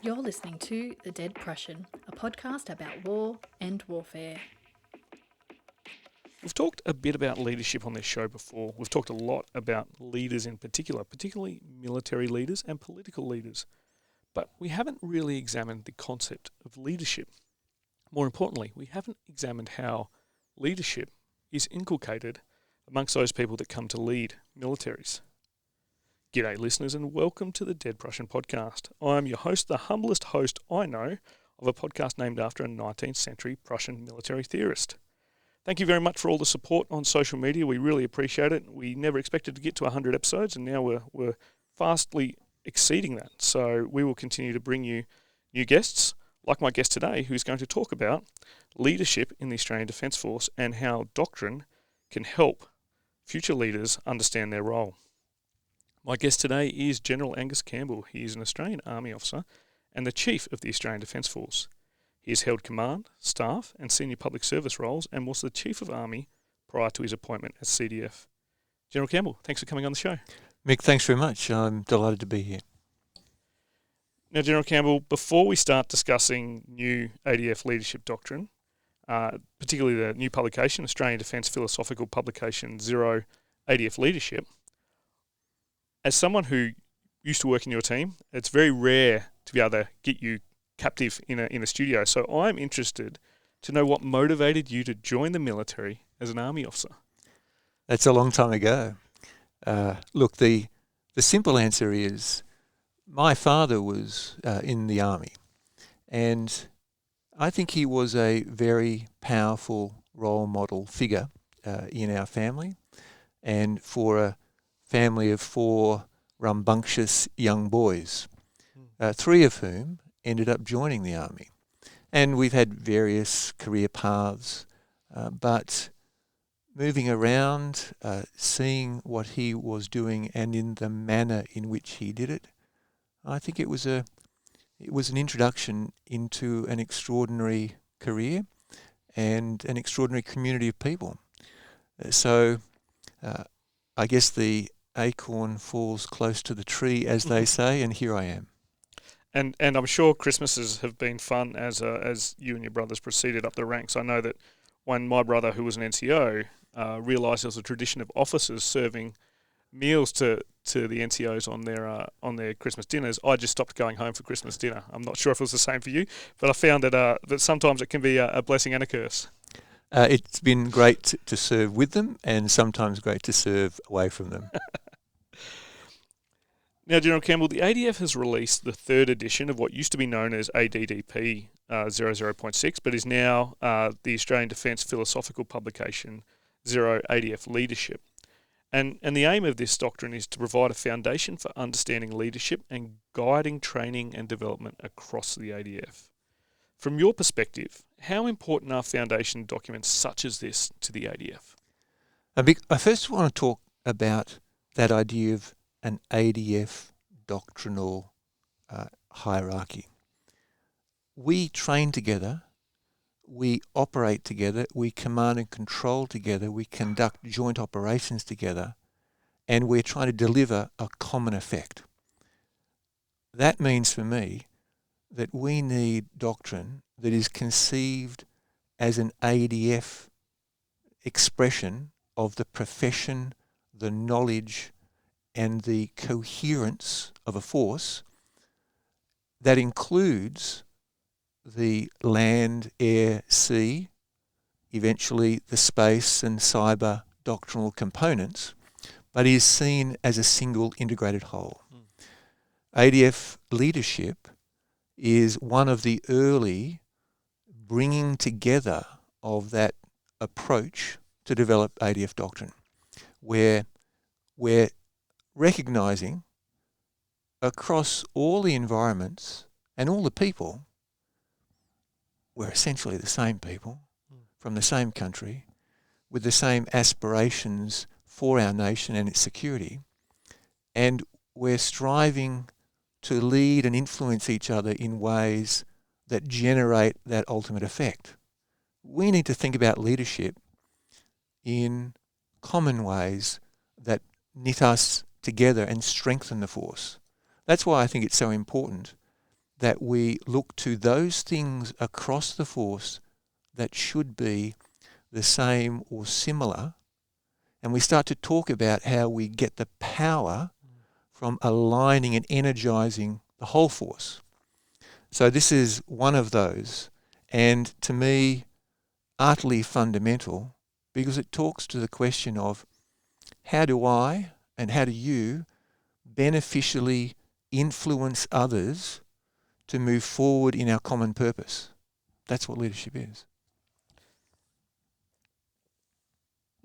You're listening to The Dead Prussian, a podcast about war and warfare. We've talked a bit about leadership on this show before. We've talked a lot about leaders in particular, particularly military leaders and political leaders. But we haven't really examined the concept of leadership. More importantly, we haven't examined how leadership is inculcated amongst those people that come to lead militaries. G'day listeners and welcome to the Dead Prussian podcast. I'm your host, the humblest host I know of a podcast named after a 19th century Prussian military theorist. Thank you very much for all the support on social media. We really appreciate it. We never expected to get to 100 episodes and now we're fastly exceeding that. So we will continue to bring you new guests, like my guest today, who's going to talk about leadership in the Australian Defence Force and how Doctrine can help future leaders understand their role. My guest today is General Angus Campbell. He is an Australian Army officer and the Chief of the Australian Defence Force. He has held command, staff and senior public service roles and was the Chief of Army prior to his appointment as CDF. General Campbell, thanks for coming on the show. Mick, thanks very much. I'm delighted to be here. Now, General Campbell, before we start discussing new ADF Leadership Doctrine, particularly the new publication, Australian Defence Philosophical Publication 0 ADF Leadership, as someone who used to work in your team, it's very rare to be able to get you captive in a studio. So I'm interested to know what motivated you to join the military as an Army officer. That's a long time ago. Look, the simple answer is my father was in the Army, and I think he was a very powerful role model figure in our family, and for a family of 4 rambunctious young boys, 3 of whom ended up joining the Army. And we've had various career paths, but moving around, seeing what he was doing and in the manner in which he did it, I think it was an introduction into an extraordinary career and an extraordinary community of people. So I guess the acorn falls close to the tree, as they say, and here I am. And I'm sure Christmases have been fun as you and your brothers proceeded up the ranks. I know that when my brother, who was an NCO, realised there was a tradition of officers serving meals to the NCOs on their Christmas dinners, I just stopped going home for Christmas dinner. I'm not sure if it was the same for you, but I found that sometimes it can be a blessing and a curse. It's been great to serve with them and sometimes great to serve away from them. Now, General Campbell, the ADF has released the 3rd edition of what used to be known as ADDP 00.6, but is now the Australian Defence Philosophical Publication 0 ADF Leadership. And the aim of this doctrine is to provide a foundation for understanding leadership and guiding training and development across the ADF. From your perspective, how important are foundation documents such as this to the ADF? I first want to talk about that idea of an ADF doctrinal hierarchy. We train together, we operate together, we command and control together, we conduct joint operations together, and we're trying to deliver a common effect. That means for me that we need doctrine that is conceived as an ADF expression of the profession, the knowledge, and the coherence of a force that includes the land, air, sea, eventually the space and cyber doctrinal components, but is seen as a single integrated whole. ADF leadership is one of the early bringing together of that approach to develop ADF doctrine, where we're recognising across all the environments and all the people, we're essentially the same people from the same country with the same aspirations for our nation and its security, and we're striving to lead and influence each other in ways that generate that ultimate effect. We need to think about leadership in common ways that knit us together and strengthen the force. That's why I think it's so important that we look to those things across the force that should be the same or similar, and we start to talk about how we get the power from aligning and energizing the whole force. So this is one of those, and to me, utterly fundamental, because it talks to the question of how do I and how do you beneficially influence others to move forward in our common purpose. That's what leadership is.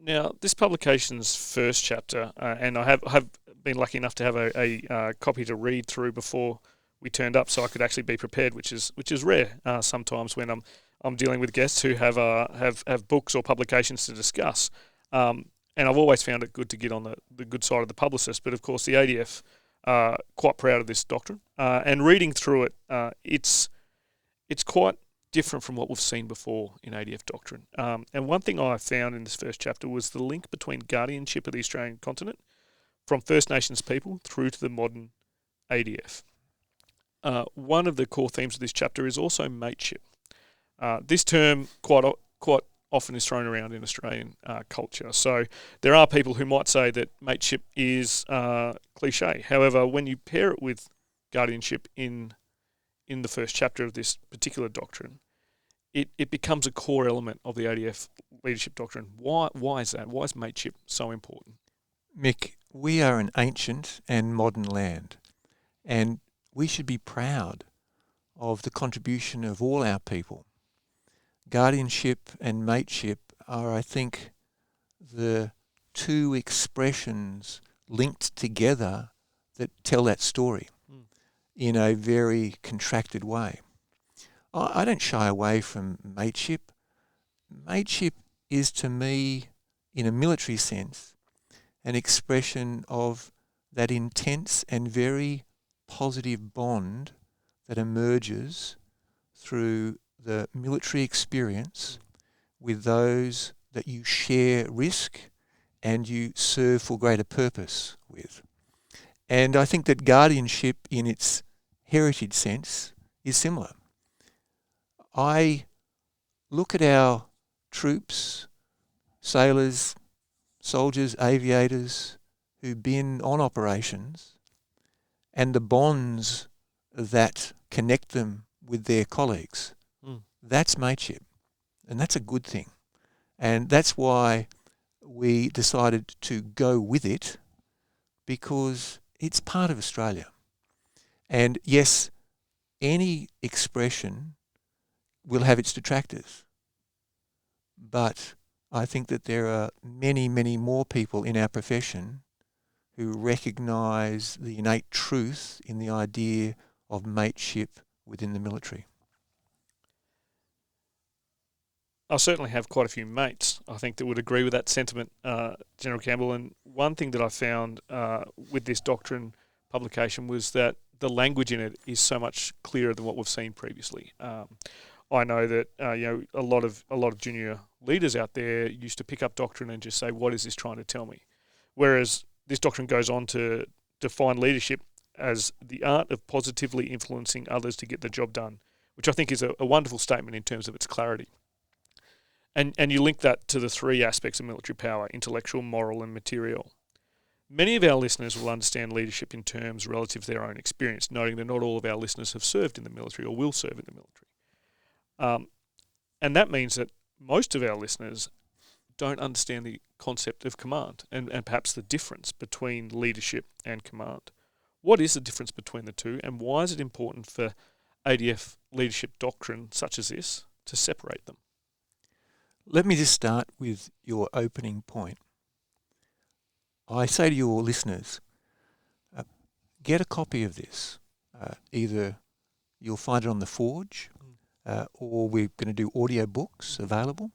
Now, this publication's first chapter, and I have been lucky enough to have a copy to read through before we turned up, so I could actually be prepared, which is rare sometimes when I'm dealing with guests who have books or publications to discuss. And I've always found it good to get on the good side of the publicist. But of course, the ADF are quite proud of this doctrine, and reading through it, it's quite different from what we've seen before in ADF doctrine. And one thing I found in this first chapter was the link between guardianship of the Australian continent from First Nations people through to the modern ADF. One of the core themes of this chapter is also mateship. This term quite often is thrown around in Australian culture. So there are people who might say that mateship is cliche. However, when you pair it with guardianship in the first chapter of this particular doctrine, it becomes a core element of the ADF leadership doctrine. Why is that? Why is mateship so important? Mick, we are an ancient and modern land, and we should be proud of the contribution of all our people. Guardianship and mateship are, I think, the two expressions linked together that tell that story in a very contracted way. I don't shy away from mateship. Mateship is, to me, in a military sense, an expression of that intense and very positive bond that emerges through the military experience with those that you share risk and you serve for greater purpose with. And I think that guardianship in its heritage sense is similar. I look at our troops, sailors, soldiers, aviators who've been on operations and the bonds that connect them with their colleagues. That's mateship, and that's a good thing. And that's why we decided to go with it, because it's part of Australia. And yes, any expression will have its detractors, but I think that there are many, many more people in our profession who recognise the innate truth in the idea of mateship within the military. I certainly have quite a few mates, I think, that would agree with that sentiment, General Campbell. And one thing that I found with this doctrine publication was that the language in it is so much clearer than what we've seen previously. I know that a lot of junior leaders out there used to pick up doctrine and just say, "What is this trying to tell me?" Whereas this doctrine goes on to define leadership as the art of positively influencing others to get the job done, which I think is a wonderful statement in terms of its clarity. And you link that to the three aspects of military power: intellectual, moral, and material. Many of our listeners will understand leadership in terms relative to their own experience, noting that not all of our listeners have served in the military or will serve in the military. And that means that most of our listeners don't understand the concept of command and perhaps the difference between leadership and command. What is the difference between the two, and why is it important for ADF leadership doctrine such as this to separate them? Let me just start with your opening point. I say to your listeners, get a copy of this. Either you'll find it on the Forge, or we're going to do audio books available.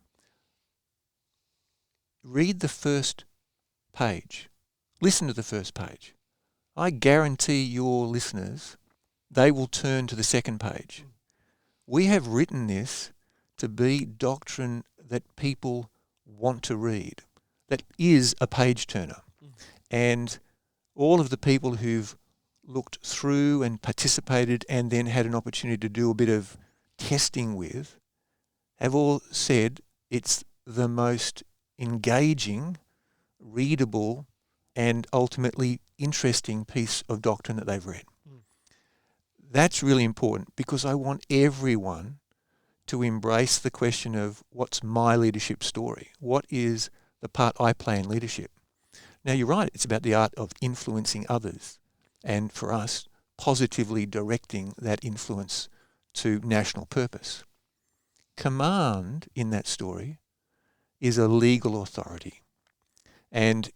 Read the first page. Listen to the first page. I guarantee your listeners, they will turn to the second page. We have written this to be doctrine that people want to read, that is a page turner. And all of the people who've looked through and participated and then had an opportunity to do a bit of testing with have all said it's the most engaging, readable, and ultimately interesting piece of doctrine that they've read. That's really important because I want everyone to embrace the question of what's my leadership story? What is the part I play in leadership? Now, you're right, it's about the art of influencing others and, for us, positively directing that influence to national purpose. Command in that story is a legal authority, and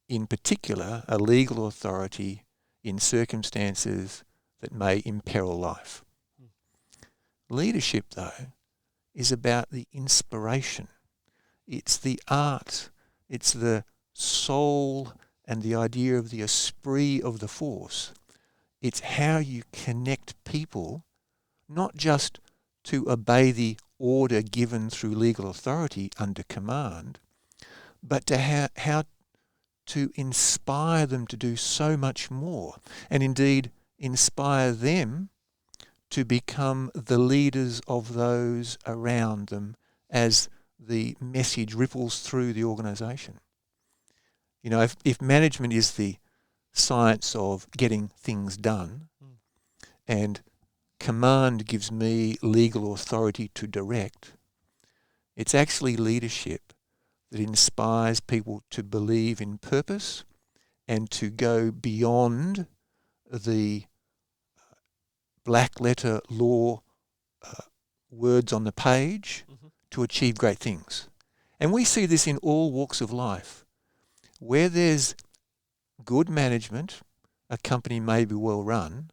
in particular, a legal authority in circumstances that may imperil life. Leadership, though, is about the inspiration. It's the art, it's the soul and the idea of the esprit of the force. It's how you connect people, not just to obey the order given through legal authority under command, but to how to inspire them to do so much more, and indeed inspire them to become the leaders of those around them as the message ripples through the organisation. You know, if management is the science of getting things done, and command gives me legal authority to direct, it's actually leadership that inspires people to believe in purpose and to go beyond the black letter law words on the page to achieve great things. And we see this in all walks of life. Where there's good management, a company may be well run,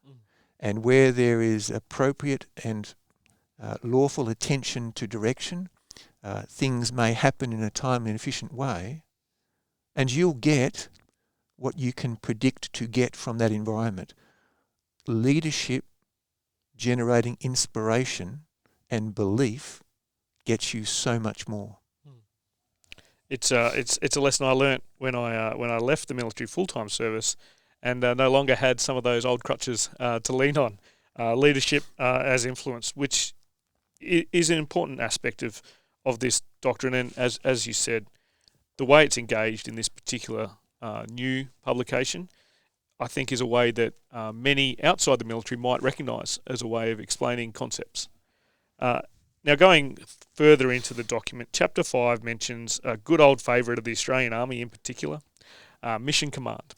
and where there is appropriate and lawful attention to direction, things may happen in a timely and efficient way, and you'll get what you can predict to get from that environment. Leadership generating inspiration and belief gets you so much more. It's a lesson I learnt when I left the military full-time service, and no longer had some of those old crutches to lean on. Leadership as influence, which is an important aspect of this doctrine, and as you said, the way it's engaged in this particular new publication, I think, is a way that many outside the military might recognise as a way of explaining concepts. Now, going further into the document, Chapter 5 mentions a good old favourite of the Australian Army in particular, mission command,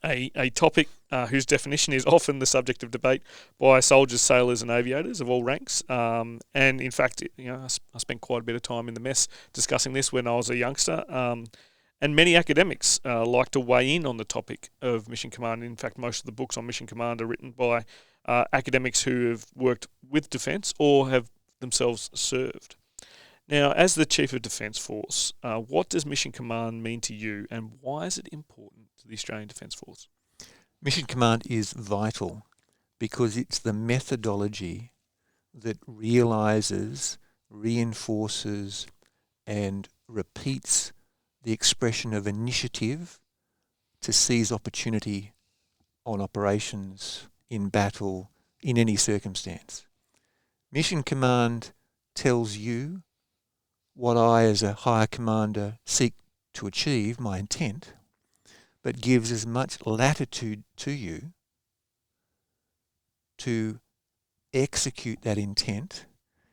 a topic whose definition is often the subject of debate by soldiers, sailors and aviators of all ranks. And in fact, I spent quite a bit of time in the mess discussing this when I was a youngster. And many academics like to weigh in on the topic of mission command. In fact, most of the books on mission command are written by academics who have worked with defence or have themselves served. Now, as the Chief of Defence Force, what does mission command mean to you, and why is it important to the Australian Defence Force? Mission command is vital because it's the methodology that realises, reinforces and repeats the expression of initiative to seize opportunity on operations, in battle, in any circumstance. Mission command tells you what I as a higher commander seek to achieve, my intent, but gives as much latitude to you to execute that intent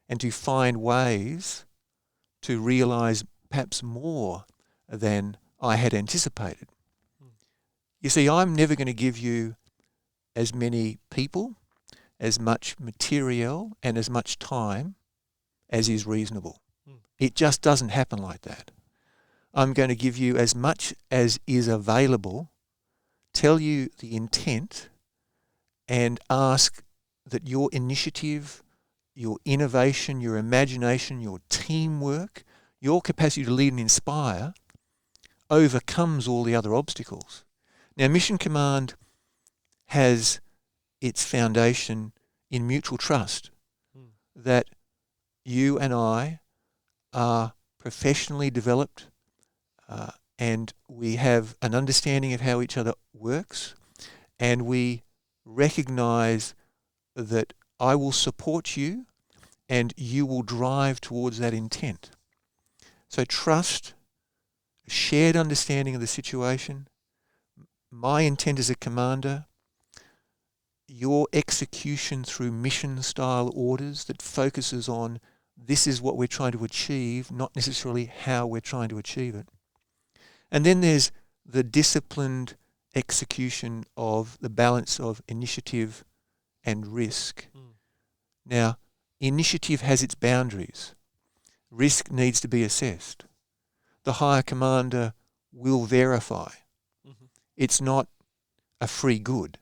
and to find ways to realise perhaps more than I had anticipated. You see, I'm never going to give you as many people, as much material and as much time as is reasonable. It just doesn't happen like that. I'm going to give you as much as is available, tell you the intent, and ask that your initiative, your innovation, your imagination, your teamwork, your capacity to lead and inspire overcomes all the other obstacles. Now, mission command has its foundation in mutual trust that you and I are professionally developed and we have an understanding of how each other works, and we recognize that I will support you and you will drive towards that intent. So trust, shared understanding of the situation, my intent as a commander, your execution through mission-style orders that focuses on this is what we're trying to achieve, not necessarily how we're trying to achieve it. And then there's the disciplined execution of the balance of initiative and risk. Now, initiative has its boundaries. Risk needs to be assessed. The higher commander will verify. It's not a free good.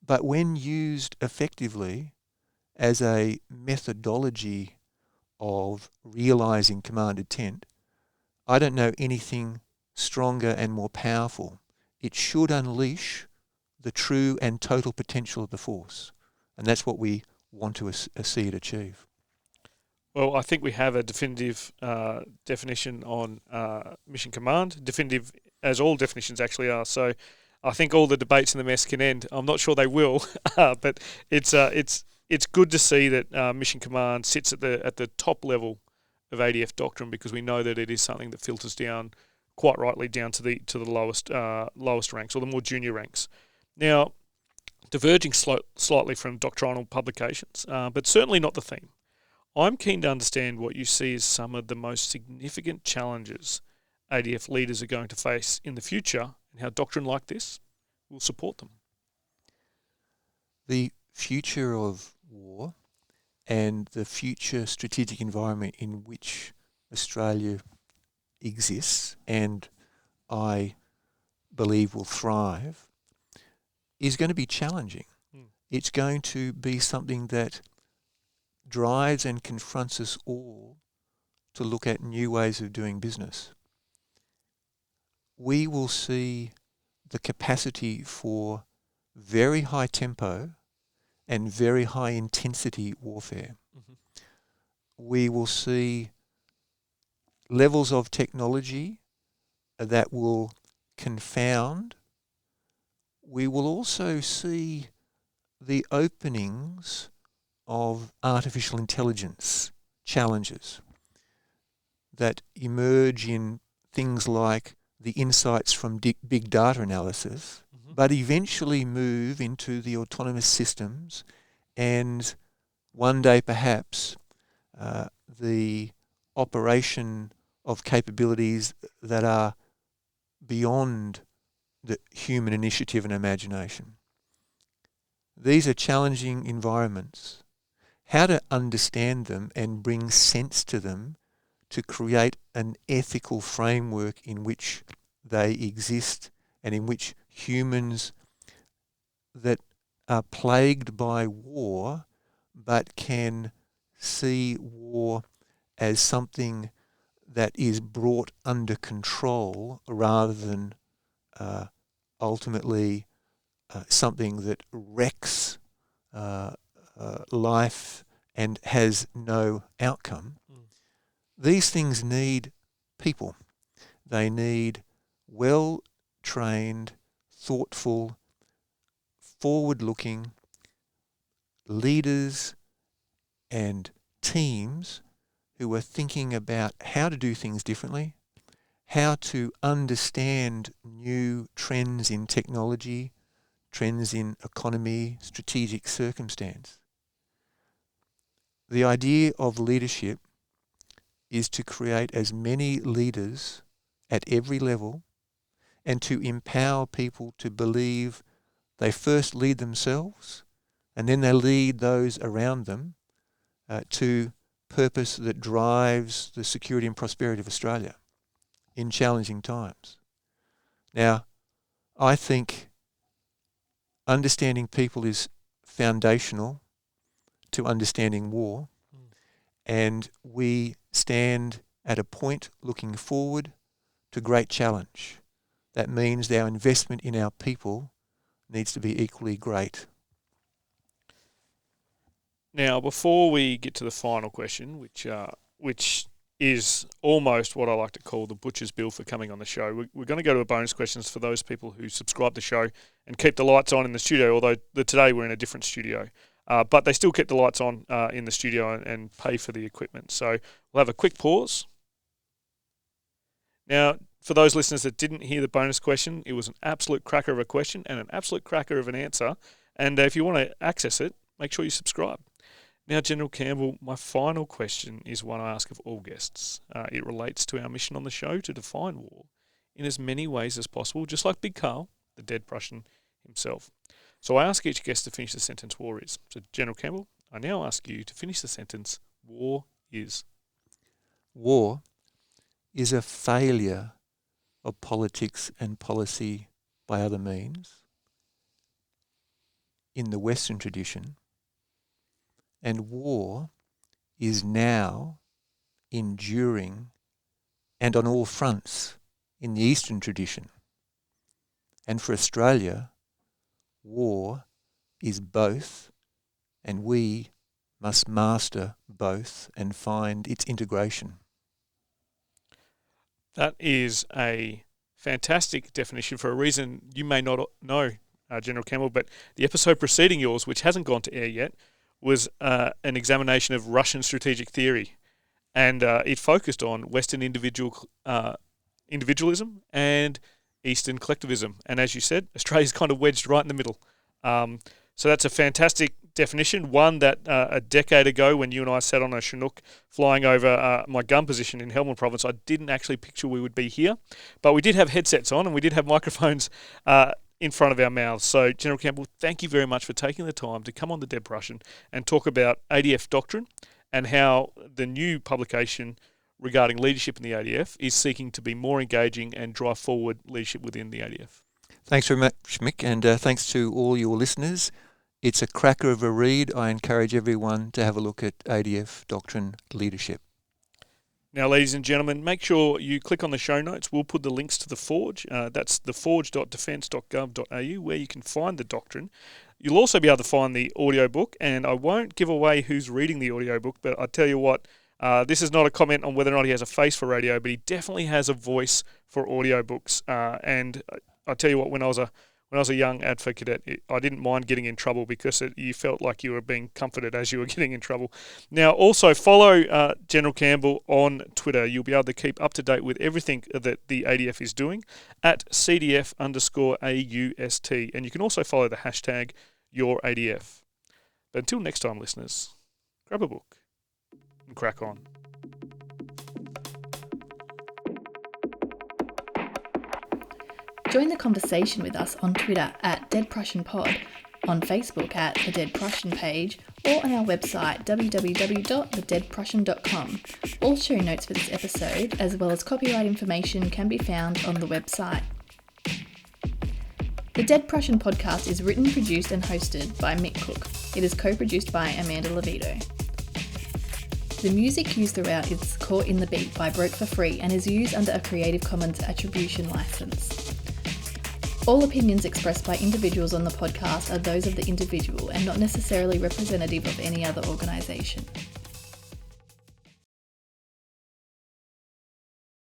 But when used effectively as a methodology of realizing command intent, I don't know anything stronger and more powerful. It should unleash the true and total potential of the force. And that's what we want to see it achieve. Well, I think we have a definitive definition on mission command, definitive as all definitions actually are. So I think all the debates in the mess can end. I'm not sure they will, but it's good to see that mission command sits at the top level of ADF doctrine, because we know that it is something that filters down, quite rightly, down to the lowest ranks, or the more junior ranks. Now, diverging slightly from doctrinal publications, but certainly not the theme. I'm keen to understand what you see as some of the most significant challenges ADF leaders are going to face in the future, and how doctrine like this will support them. The future of war and the future strategic environment in which Australia exists, and I believe will thrive, is going to be challenging. It's going to be something that drives and confronts us all to look at new ways of doing business. We will see the capacity for very high tempo and very high intensity warfare. We will see levels of technology that will confound. We will also see the openings of artificial intelligence challenges that emerge in things like the insights from big data analysis, but eventually move into the autonomous systems, and one day perhaps the operation of capabilities that are beyond the human initiative and imagination. These are challenging environments. How to understand them and bring sense to them to create an ethical framework in which they exist, and in which humans that are plagued by war but can see war as something that is brought under control rather than ultimately something that wrecks life and has no outcome. These things need people. They need well-trained, thoughtful, forward-looking leaders and teams who are thinking about how to do things differently, how to understand new trends in technology, trends in economy, strategic circumstance. The idea of leadership is to create as many leaders at every level, and to empower people to believe they first lead themselves and then they lead those around them to purpose that drives the security and prosperity of Australia in challenging times. Now, I think understanding people is foundational to understanding war, and we stand at a point looking forward to great challenge. That means our investment in our people needs to be equally great. Now, before we get to the final question, which is almost what I like to call the butcher's bill for coming on the show. We're going to go to a bonus questions for those people who subscribe to the show and keep the lights on in the studio, although today we're in a different studio. But they still keep the lights on in the studio and pay for the equipment. So we'll have a quick pause. Now, for those listeners that didn't hear the bonus question, it was an absolute cracker of a question and an absolute cracker of an answer. And if you want to access it, make sure you subscribe. Now, General Campbell, my final question is one I ask of all guests. It relates to our mission on the show to define war in as many ways as possible, just like Big Carl, the dead Prussian himself. So I ask each guest to finish the sentence war is. So, General Campbell, I now ask you to finish the sentence war is. War is a failure of politics and policy by other means in the Western tradition, and war is now enduring and on all fronts in the Eastern tradition. And for Australia, war is both, and we must master both and find its integration. That is a fantastic definition for a reason you may not know, General Campbell, but the episode preceding yours, which hasn't gone to air yet, was an examination of Russian strategic theory. And it focused on Western individualism and Eastern collectivism. And as you said, Australia's kind of wedged right in the middle. So that's a fantastic definition, one that a decade ago when you and I sat on a Chinook flying over my gun position in Helmand Province, I didn't actually picture we would be here. But we did have headsets on and we did have microphones in front of our mouths. So, General Campbell, thank you very much for taking the time to come on the Dead Prussian and talk about ADF Doctrine and how the new publication regarding leadership in the ADF is seeking to be more engaging and drive forward leadership within the ADF. Thanks very much, Mick, and thanks to all your listeners. It's a cracker of a read. I encourage everyone to have a look at ADF Doctrine Leadership. Now, ladies and gentlemen, make sure you click on the show notes. We'll put the links to the Forge. That's theforge.defence.gov.au, where you can find the doctrine. You'll also be able to find the audiobook, and I won't give away who's reading the audiobook, but I tell you what, this is not a comment on whether or not he has a face for radio, but he definitely has a voice for audiobooks. And I tell you what, when I was a young ADFA cadet, I didn't mind getting in trouble because you felt like you were being comforted as you were getting in trouble. Now, also follow General Campbell on Twitter. You'll be able to keep up to date with everything that the ADF is doing at CDF_AUST. And you can also follow the hashtag YourADF. But until next time, listeners, grab a book and crack on. Join the conversation with us on Twitter at Dead Prussian Pod, on Facebook at the Dead Prussian page, or on our website www.thedeadprussian.com. All show notes for this episode, as well as copyright information, can be found on the website. The Dead Prussian podcast is written, produced and hosted by Mick Cook. It is co-produced by Amanda Levito. The music used throughout is Caught in the Beat by Broke for Free and is used under a Creative Commons Attribution license. All opinions expressed by individuals on the podcast are those of the individual and not necessarily representative of any other organisation.